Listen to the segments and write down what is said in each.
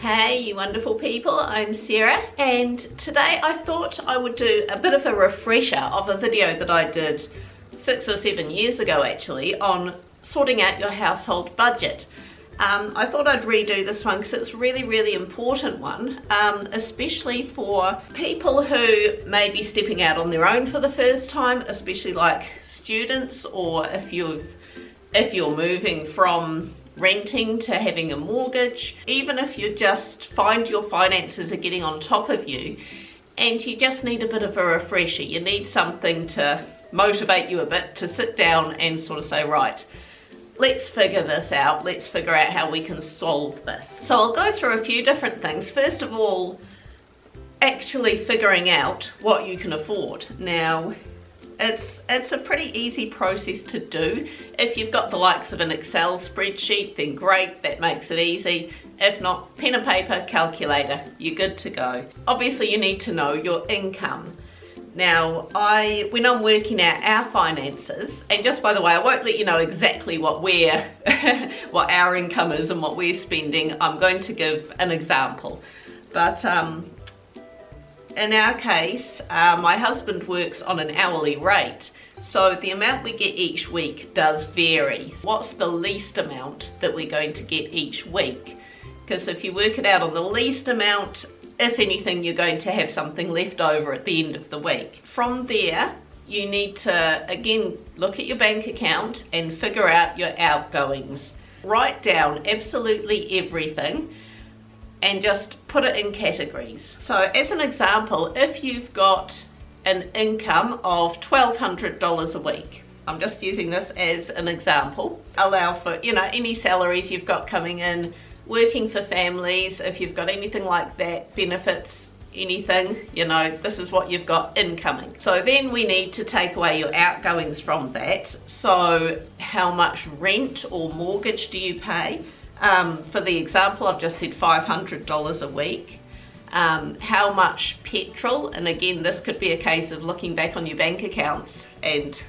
Hey you wonderful people, I'm Sarah, and today I thought I would do a bit of a refresher of a video that I did 6 or 7 years ago actually on sorting out your household budget. I thought I'd redo this one because it's a really important one, especially for people who may be stepping out on their own for the first time, especially like students, or if you're moving from renting to having a mortgage, even if you just find your finances are getting on top of you and you just need a bit of a refresher. You need something to motivate you a bit, to sit down and sort of say, right, let's figure this out, let's figure out how we can solve this. So I'll go through a few different things. First of all, actually figuring out what you can afford. Now, it's a pretty easy process to do. If you've got the likes of an Excel spreadsheet, then great, that makes it easy. If not, pen and paper, calculator, you're good to go. Obviously you need to know your income. Now, when I'm working out our finances, and just by the way, I won't let you know exactly what what our income is and what we're spending. I'm going to give an example. But in our case, my husband works on an hourly rate, so the amount we get each week does vary. What's the least amount that we're going to get each week? Because if you work it out on the least amount, if anything, you're going to have something left over at the end of the week. From there, you need to, again, look at your bank account and figure out your outgoings. Write down absolutely everything and just put it in categories. So as an example, if you've got an income of $1,200 a week, I'm just using this as an example, allow for, any salaries you've got coming in, working for families, if you've got anything like that, benefits, anything, this is what you've got incoming. So then we need to take away your outgoings from that. So how much rent or mortgage do you pay? For the example, I've just said $500 a week. How much petrol, and again, this could be a case of looking back on your bank accounts and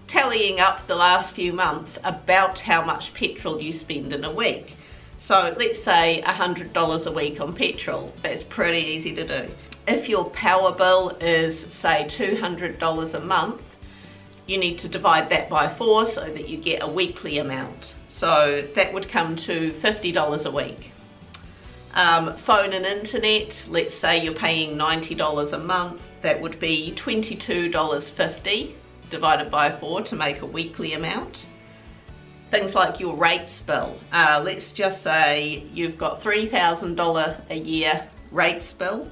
tallying up the last few months about how much petrol you spend in a week. So let's say $100 a week on petrol. That's pretty easy to do. If your power bill is, say, $200 a month, you need to divide that by 4 so that you get a weekly amount. So that would come to $50 a week. Phone and internet, let's say you're paying $90 a month, that would be $22.50 divided by 4 to make a weekly amount. Things like your rates bill, let's just say you've got $3,000 a year rates bill,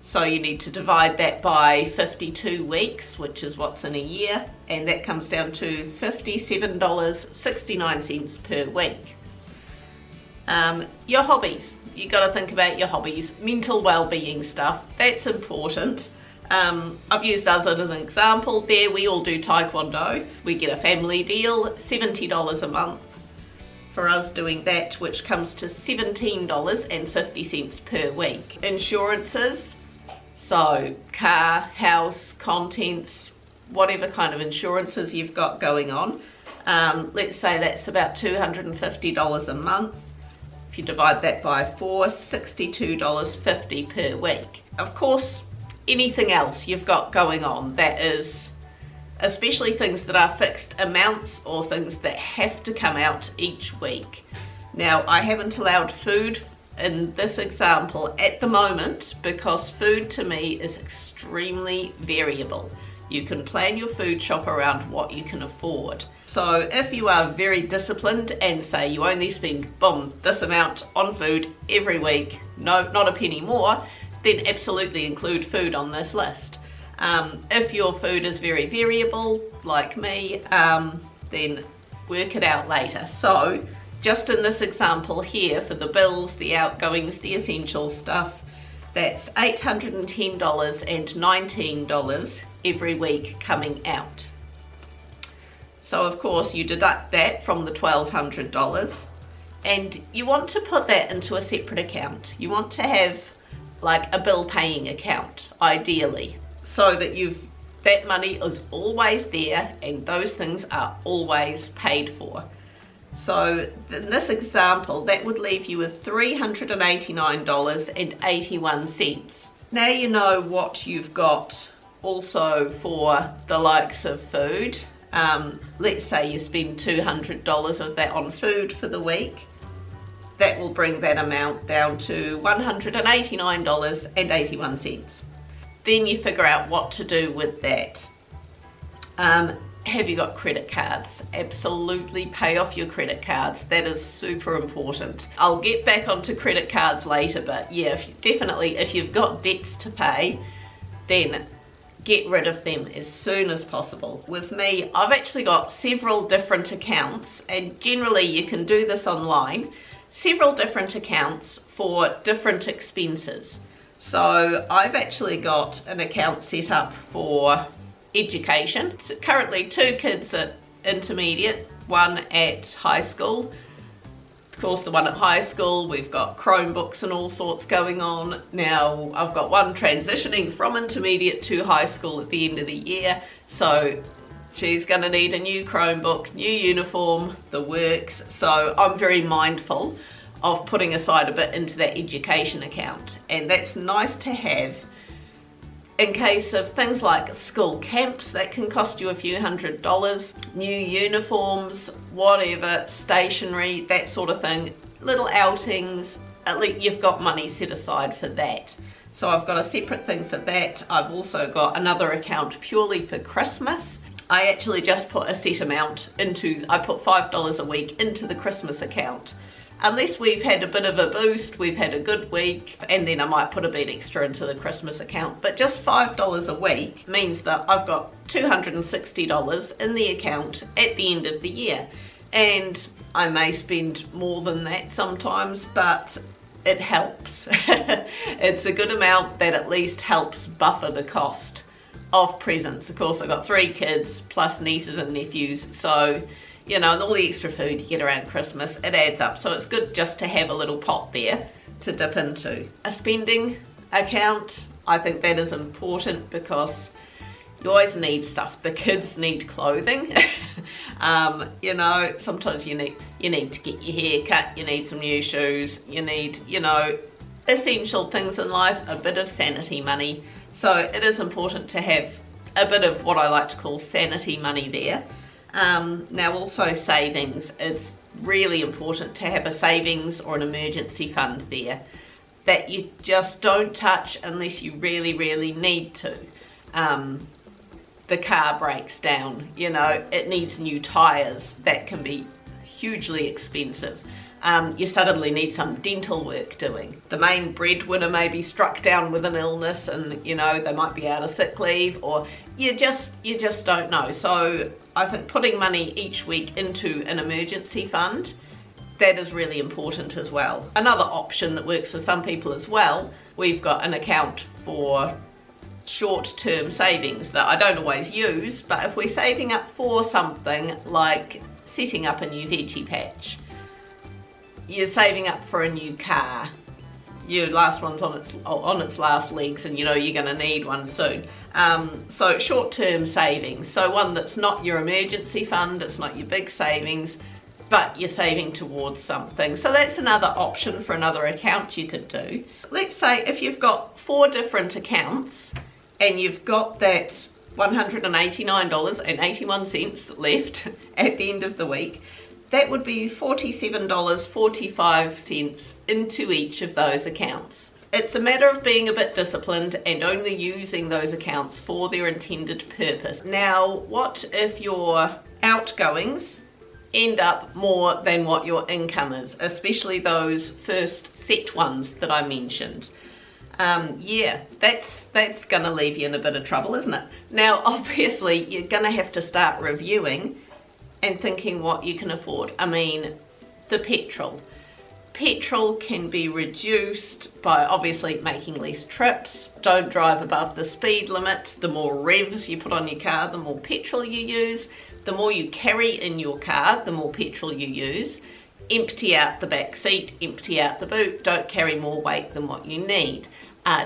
so you need to divide that by 52 weeks, which is what's in a year, and that comes down to $57.69 per week. Your hobbies, you got to think about your hobbies, mental well-being stuff, that's important. I've used us as an example there. We all do taekwondo. We get a family deal, $70 a month for us doing that, which comes to $17.50 per week. Insurances, so car, house, contents, whatever kind of insurances you've got going on. Let's say that's about $250 a month. If you divide that by 4, $62.50 per week. Of course, anything else you've got going on, that is, especially things that are fixed amounts or things that have to come out each week. Now, I haven't allowed food in this example at the moment because food to me is extremely variable. You can plan your food shop around what you can afford. So if you are very disciplined and say you only spend, this amount on food every week, no, not a penny more, then absolutely include food on this list. If your food is very variable, like me, then work it out later. So just in this example here, for the bills, the outgoings, the essential stuff, that's $810 and $19 every week coming out. So of course you deduct that from the $1,200, and you want to put that into a separate account. You want to have like a bill paying account, ideally, so that that money is always there and those things are always paid for. So in this example, that would leave you with $389.81. Now you know what you've got also for the likes of food. Let's say you spend $200 of that on food for the week. That will bring that amount down to $189.81. Then you figure out what to do with that. Have you got credit cards? Absolutely pay off your credit cards. That is super important. I'll get back onto credit cards later, but yeah, if you've got debts to pay, then get rid of them as soon as possible. With me, I've actually got several different accounts, and generally you can do this online. Several different accounts for different expenses. So I've actually got an account set up for education. So currently 2 kids at intermediate, 1 at high school. Of course, the one at high school, we've got Chromebooks and all sorts going on. Now I've got one transitioning from intermediate to high school at the end of the year, so she's going to need a new Chromebook, new uniform, the works. So I'm very mindful of putting aside a bit into that education account, and that's nice to have in case of things like school camps that can cost you a few $100s, new uniforms, whatever, stationery, that sort of thing, little outings. At least you've got money set aside for that. So I've got a separate thing for that. I've also got another account purely for Christmas. I actually just put a set amount into, I put $5 a week into the Christmas account. Unless we've had a bit of a boost, we've had a good week, and then I might put a bit extra into the Christmas account. But just $5 a week means that I've got $260 in the account at the end of the year. And I may spend more than that sometimes, but it helps. It's a good amount that at least helps buffer the cost of presents. Of course, I've got 3 kids plus nieces and nephews, so you know, and all the extra food you get around Christmas, it adds up. So it's good just to have a little pot there to dip into. A spending account, I think that is important because you always need stuff. The kids need clothing. You know, sometimes you need to get your hair cut, you need some new shoes, you need, you know, essential things in life, a bit of sanity money. So it is important to have a bit of what I like to call sanity money there. Now also savings, it's really important to have a savings or an emergency fund there that you just don't touch unless you really, really need to. The car breaks down, you know, it needs new tyres, that can be hugely expensive. You suddenly need some dental work doing. The main breadwinner may be struck down with an illness and, you know, they might be out of sick leave, or you just don't know. So I think putting money each week into an emergency fund, that is really important as well. Another option that works for some people as well, we've got an account for short-term savings that I don't always use, but if we're saving up for something like setting up a new veggie patch, you're saving up for a new car, your last one's on its last legs, and you know you're going to need one soon. So short-term savings, so one that's not your emergency fund, it's not your big savings, but you're saving towards something. So that's another option for another account you could do. Let's say if you've got 4 different accounts and you've got that $189.81 left at the end of the week, that would be $47.45 into each of those accounts. It's a matter of being a bit disciplined and only using those accounts for their intended purpose. Now, what if your outgoings end up more than what your income is, especially those first set ones that I mentioned? Yeah, that's going to leave you in a bit of trouble, isn't it? Now, obviously, you're going to have to start reviewing and thinking what you can afford. I mean, the petrol. Petrol can be reduced by obviously making less trips. Don't drive above the speed limit. The more revs you put on your car, the more petrol you use. The more you carry in your car, the more petrol you use. Empty out the back seat, empty out the boot. Don't carry more weight than what you need.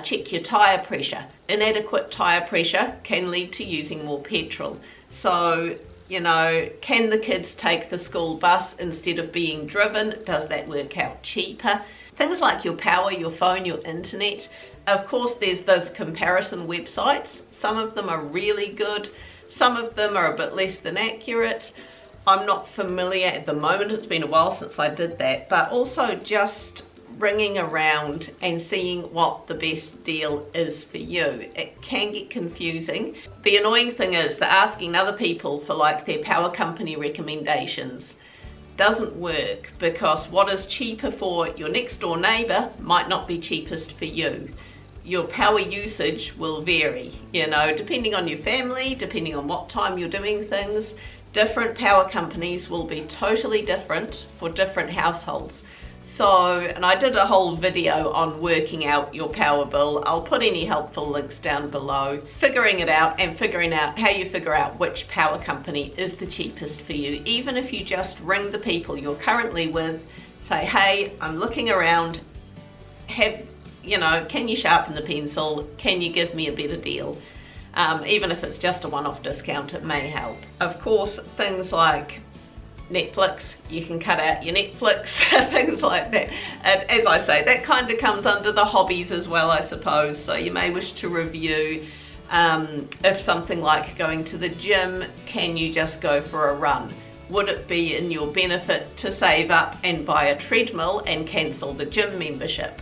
Check your tyre pressure. Inadequate tyre pressure can lead to using more petrol. So, You know, can the kids take the school bus instead of being driven? Does that work out cheaper? Things like your power, your phone, your internet. Of course, there's those comparison websites. Some of them are really good. Some of them are a bit less than accurate. I'm not familiar at the moment. It's been a while since I did that, but also just ringing around and seeing what the best deal is for you. It can get confusing. The annoying thing is that asking other people for like their power company recommendations doesn't work, because what is cheaper for your next door neighbour might not be cheapest for you. Your power usage will vary, you know, depending on your family, depending on what time you're doing things. Different power companies will be totally different for different households. So, and I did a whole video on working out your power bill. I'll put any helpful links down below. Figuring it out and figuring out how you figure out which power company is the cheapest for you. Even if you just ring the people you're currently with, say, hey, I'm looking around, can you sharpen the pencil? Can you give me a better deal? Even if it's just a one-off discount, it may help. Of course, things like Netflix, you can cut out your Netflix, things like that. And as I say, that kind of comes under the hobbies as well, I suppose. So you may wish to review if something like going to the gym, can you just go for a run? Would it be in your benefit to save up and buy a treadmill and cancel the gym membership?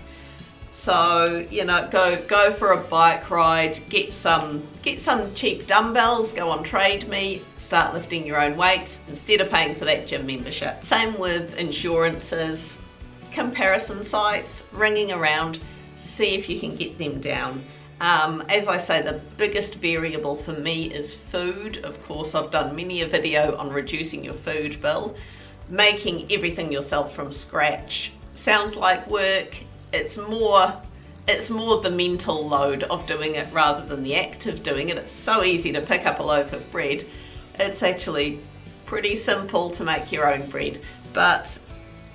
So, you know, go for a bike ride, get some cheap dumbbells, go on Trade Me, start lifting your own weights instead of paying for that gym membership. Same with insurances, comparison sites, ringing around, see if you can get them down. As I say, the biggest variable for me is food. Of course, I've done many a video on reducing your food bill. Making everything yourself from scratch sounds like work. It's more the mental load of doing it rather than the act of doing it. It's so easy to pick up a loaf of bread. It's actually pretty simple to make your own bread, but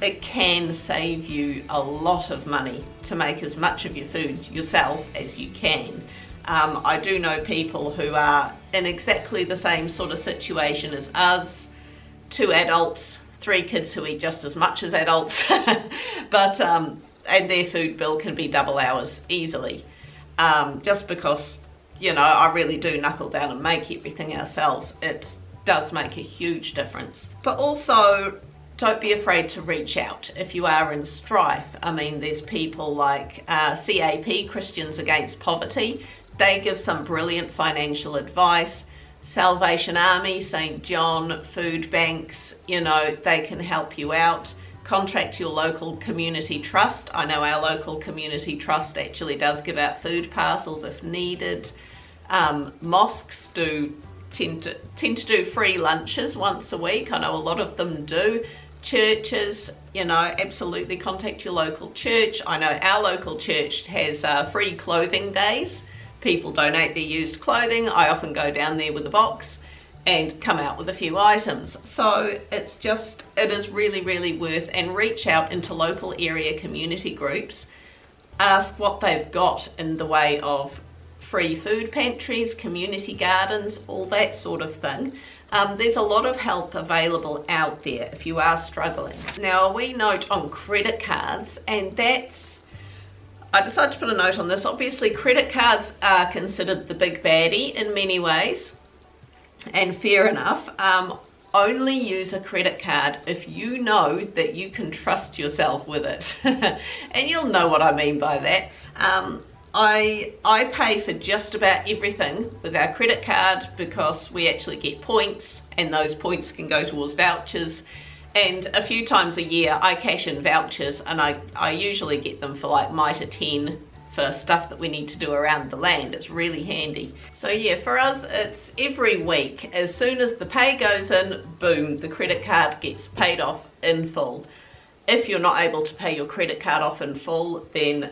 it can save you a lot of money to make as much of your food yourself as you can. I do know people who are in exactly the same sort of situation as us, 2 adults, 3 kids who eat just as much as adults, but and their food bill can be double ours easily, just because, you know, I really do knuckle down and make everything ourselves. It does make a huge difference. But also, don't be afraid to reach out if you are in strife. I mean, there's people like CAP, Christians Against Poverty. They give some brilliant financial advice. Salvation Army, St. John, food banks, you know, they can help you out. Contact your local community trust. I know our local community trust actually does give out food parcels if needed. Mosques tend to do free lunches once a week. I know a lot of them do. Churches, you know, absolutely contact your local church. I know our local church has free clothing days. People donate their used clothing. I often go down there with a box and come out with a few items. So it is really, really worth, and reach out into local area community groups. Ask what they've got in the way of free food pantries, community gardens, all that sort of thing. There's a lot of help available out there if you are struggling. Now, a wee note on credit cards, and I decided to put a note on this. Obviously, credit cards are considered the big baddie in many ways. And fair enough, only use a credit card if you know that you can trust yourself with it. And you'll know what I mean by that. I pay for just about everything with our credit card because we actually get points, and those points can go towards vouchers. And a few times a year I cash in vouchers, and I usually get them for like Mitre 10 for stuff that we need to do around the land. It's really handy. So yeah, for us it's every week. As soon as the pay goes in, boom, the credit card gets paid off in full. If you're not able to pay your credit card off in full, then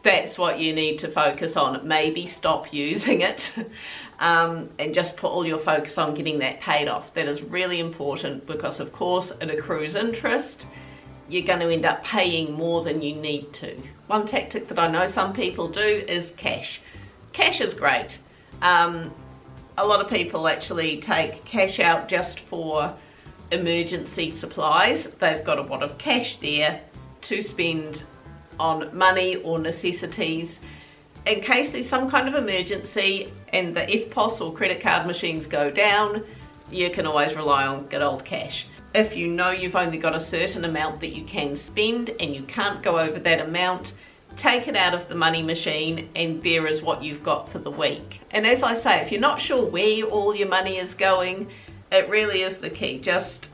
that's what you need to focus on. Maybe stop using it and just put all your focus on getting that paid off. That is really important because of course it accrues interest. You're going to end up paying more than you need to. One tactic that I know some people do is cash. Cash is great. A lot of people actually take cash out just for emergency supplies. They've got a lot of cash there to spend on money or necessities in case there's some kind of emergency and the FPOS or credit card machines go down. You can always rely on good old cash. If you know you've only got a certain amount that you can spend and you can't go over that amount, take it out of the money machine and there is what you've got for the week. And as I say, if you're not sure where all your money is going, it really is the key. Just,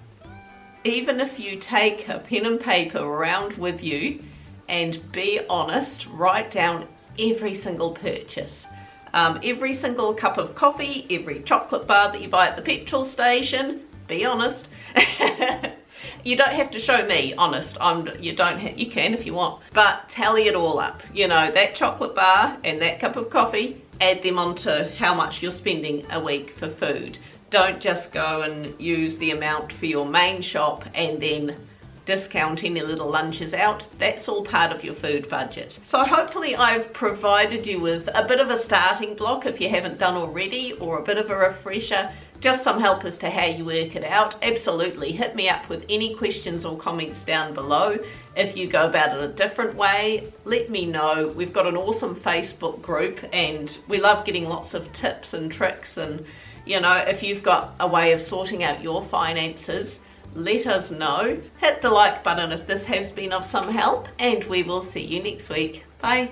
even if you take a pen and paper around with you and be honest, write down every single purchase. Every single cup of coffee, every chocolate bar that you buy at the petrol station, be honest. You don't have to show me honest. You can if you want, but tally it all up. You know, that chocolate bar and that cup of coffee, add them onto how much you're spending a week for food. Don't just go and use the amount for your main shop and then discount any little lunches out. That's all part of your food budget. So hopefully I've provided you with a bit of a starting block if you haven't done already, or a bit of a refresher, just some help as to how you work it out. Absolutely, hit me up with any questions or comments down below. If you go about it a different way, let me know. We've got an awesome Facebook group and we love getting lots of tips and tricks, and you know, if you've got a way of sorting out your finances, let us know. Hit the like button if this has been of some help, and we will see you next week. Bye.